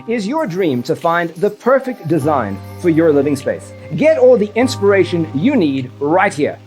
is your dream to find the perfect design for your living space. Get all the inspiration you need right here.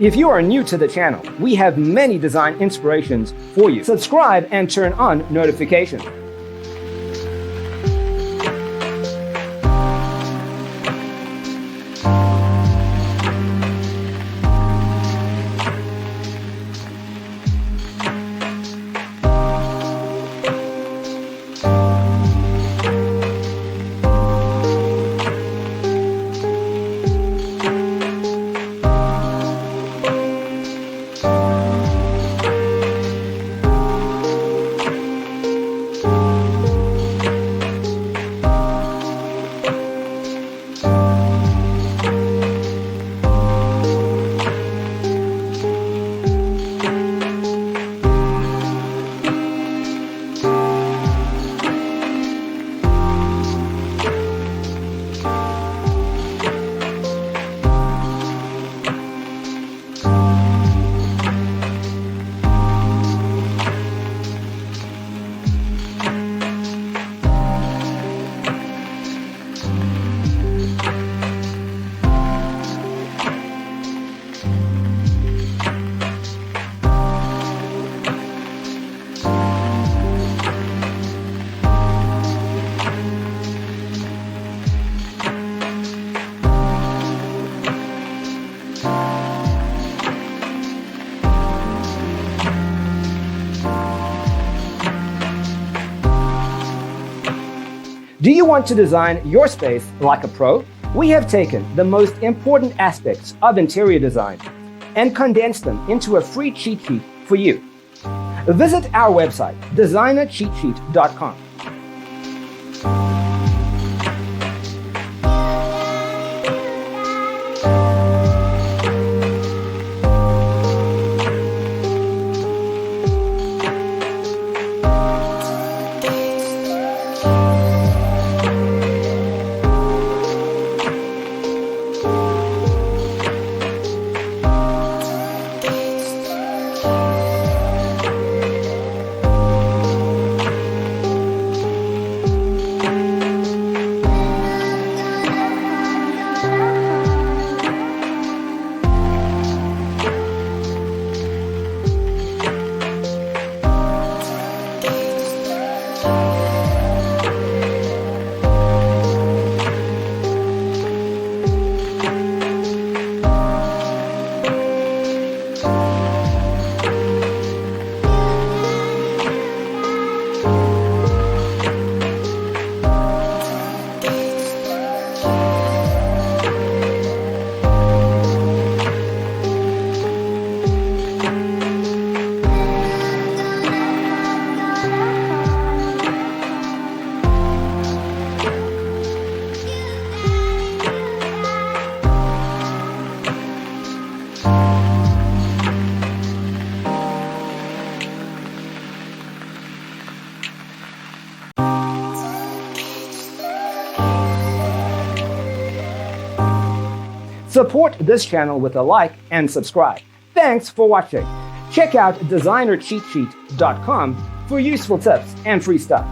If you are new to the channel, we have many design inspirations for you. Subscribe and turn on notifications. Do you want to design your space like a pro? We have taken the most important aspects of interior design and condensed them into a free cheat sheet for you. Visit our website, designercheatsheet.com. Support this channel with a like and subscribe. Thanks for watching. Check out designercheatsheet.com for useful tips and free stuff.